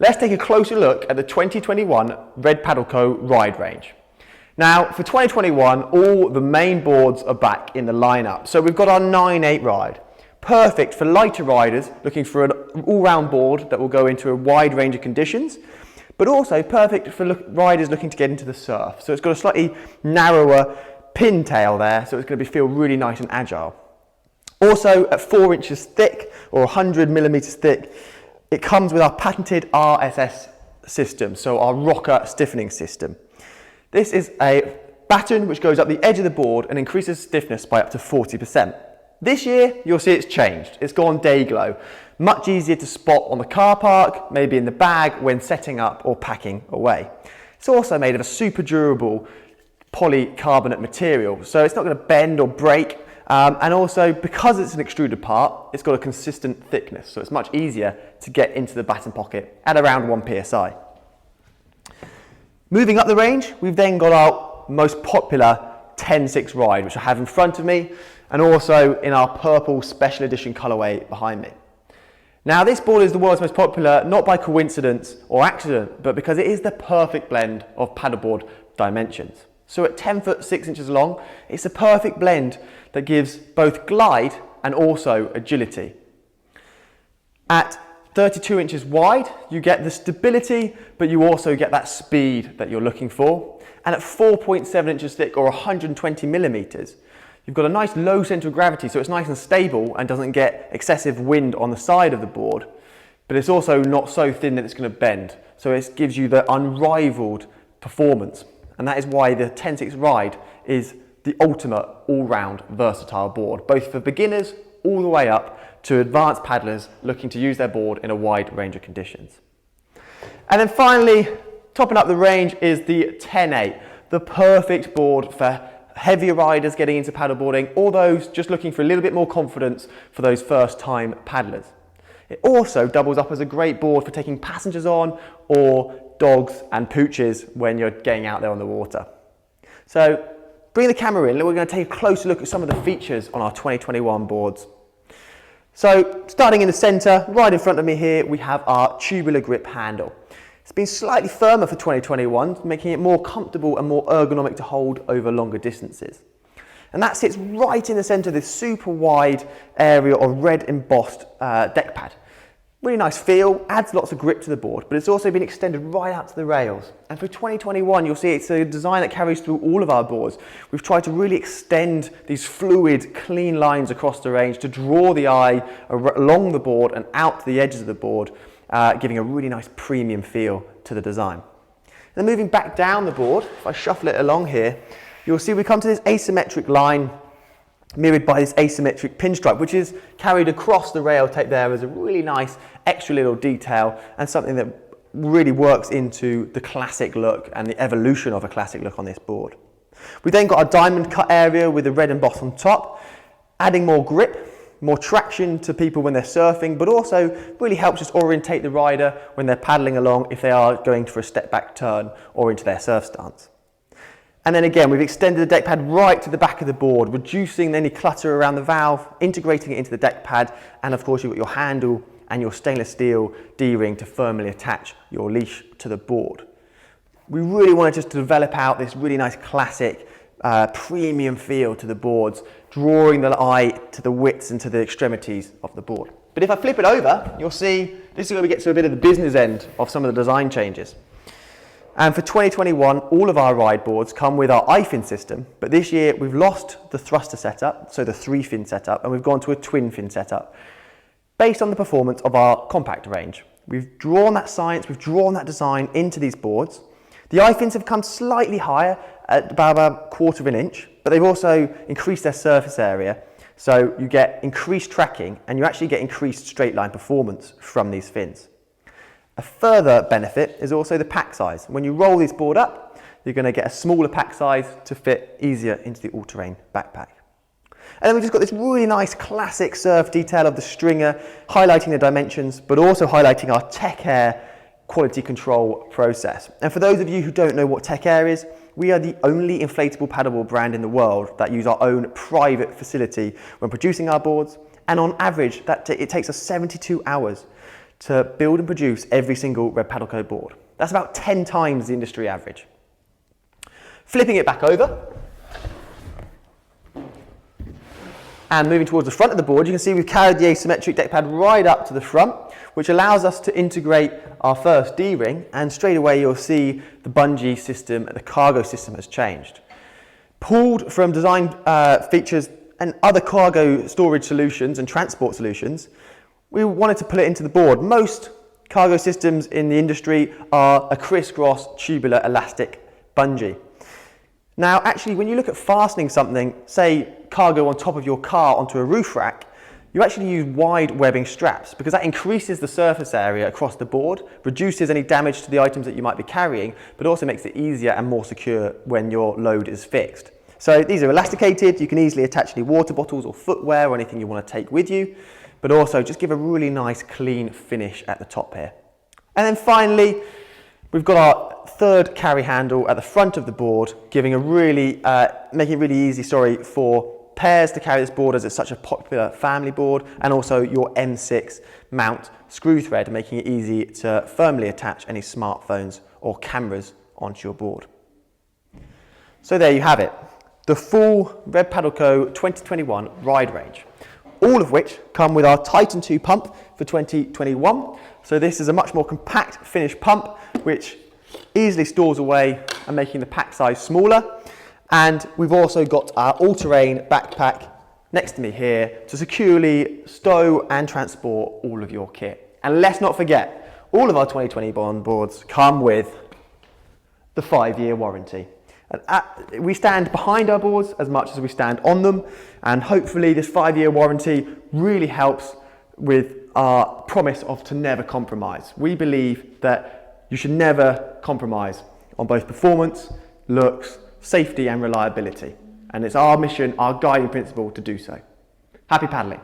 Let's take a closer look at the 2021 Red Paddle Co. ride range. Now, for 2021, all the main boards are back in the lineup. So we've got our 9/8 ride, perfect for lighter riders looking for an all-round board that will go into a wide range of conditions, but also perfect for riders looking to get into the surf. So it's got a slightly narrower pin tail there, so it's going to feel really nice and agile. Also, at 4 inches thick or 100 millimeters thick, it comes with our patented RSS system, so our rocker stiffening system. This is a batten which goes up the edge of the board and increases stiffness by up to 40%. This year, you'll see it's changed. It's gone day glow. Much easier to spot on the car park, maybe in the bag when setting up or packing away. It's also made of a super durable polycarbonate material, so it's not going to bend or break. And also, because it's an extruded part, it's got a consistent thickness, so it's much easier to get into the batten pocket at around 1 psi. Moving up the range, we've then got our most popular 10/6 ride, which I have in front of me, and also in our purple special edition colourway behind me. Now, this board is the world's most popular, not by coincidence or accident, but because it is the perfect blend of paddleboard dimensions. So at 10 foot 6 inches long, it's a perfect blend that gives both glide and also agility. At 32 inches wide, you get the stability, but you also get that speed that you're looking for. And at 4.7 inches thick or 120 millimeters, you've got a nice low center of gravity, so it's nice and stable and doesn't get excessive wind on the side of the board, but it's also not so thin that it's going to bend. So it gives you the unrivaled performance. And that is why the 10/6 ride is the ultimate all-round versatile board, both for beginners all the way up to advanced paddlers looking to use their board in a wide range of conditions. And then finally, topping up the range is the 10/8, the perfect board for heavier riders getting into paddleboarding, or those just looking for a little bit more confidence for those first-time paddlers. It also doubles up as a great board for taking passengers on or dogs and pooches when you're getting out there on the water. So bring the camera in, we're going to take a closer look at some of the features on our 2021 boards. So starting in the centre, right in front of me here, we have our tubular grip handle. It's been slightly firmer for 2021, making it more comfortable and more ergonomic to hold over longer distances. And that sits right in the centre of this super wide area of red embossed deck pad. Really nice feel, adds lots of grip to the board, but it's also been extended right out to the rails. And for 2021, you'll see it's a design that carries through all of our boards. We've tried to really extend these fluid, clean lines across the range to draw the eye along the board and out to the edges of the board, giving a really nice premium feel to the design. And then moving back down the board, if I shuffle it along here, you'll see we come to this asymmetric line mirrored by this asymmetric pinstripe, which is carried across the rail tape there as a really nice extra little detail and something that really works into the classic look and the evolution of a classic look on this board. We've then got a diamond cut area with the red emboss on top, adding more grip, more traction to people when they're surfing, but also really helps us orientate the rider when they're paddling along if they are going for a step back turn or into their surf stance. And then again, we've extended the deck pad right to the back of the board, reducing any clutter around the valve, integrating it into the deck pad, and of course you've got your handle and your stainless steel D-ring to firmly attach your leash to the board. We really wanted just to develop out this really nice classic premium feel to the boards, drawing the eye to the widths and to the extremities of the board. But if I flip it over, you'll see this is where we get to a bit of the business end of some of the design changes. And for 2021, all of our ride boards come with our iFin system, but this year we've lost the thruster setup, so the 3-fin setup, and we've gone to a twin-fin setup, based on the performance of our compact range. We've drawn that science, we've drawn that design into these boards. The iFins have come slightly higher, at about a 1/4 of an inch, but they've also increased their surface area, so you get increased tracking, and you actually get increased straight line performance from these fins. A further benefit is also the pack size. When you roll this board up, you're going to get a smaller pack size to fit easier into the all-terrain backpack. And then we've just got this really nice classic surf detail of the stringer, highlighting the dimensions, but also highlighting our Tech Air quality control process. And for those of you who don't know what Tech Air is, we are the only inflatable paddleboard brand in the world that use our own private facility when producing our boards. And on average, it takes us 72 hours to build and produce every single Red Paddle Co board. That's about 10 times the industry average. Flipping it back over and moving towards the front of the board, you can see we've carried the asymmetric deck pad right up to the front, which allows us to integrate our first D-ring, and straight away you'll see the bungee system and the cargo system has changed. Pulled from design features and other cargo storage solutions and transport solutions, we wanted to put it into the board. Most cargo systems in the industry are a crisscross tubular elastic bungee. Now, actually, when you look at fastening something, say cargo on top of your car onto a roof rack, you actually use wide webbing straps because that increases the surface area across the board, reduces any damage to the items that you might be carrying, but also makes it easier and more secure when your load is fixed. So these are elasticated, you can easily attach any water bottles or footwear or anything you want to take with you, but also just give a really nice clean finish at the top here. And then finally, we've got our third carry handle at the front of the board, giving a really, making it really easy, for pairs to carry this board as it's such a popular family board, and also your M6 mount screw thread, making it easy to firmly attach any smartphones or cameras onto your board. So there you have it, the full Red Paddle Co 2021 ride range, all of which come with our Titan 2 pump for 2021. So this is a much more compact finish pump, which easily stores away and making the pack size smaller. And we've also got our all-terrain backpack next to me here to securely stow and transport all of your kit. And let's not forget, all of our 2021 boards come with the 5-year warranty. And we stand behind our boards as much as we stand on them, and hopefully this 5-year warranty really helps with our promise of to never compromise. We believe that you should never compromise on both performance, looks, safety and reliability. And it's our mission, our guiding principle to do so. Happy paddling.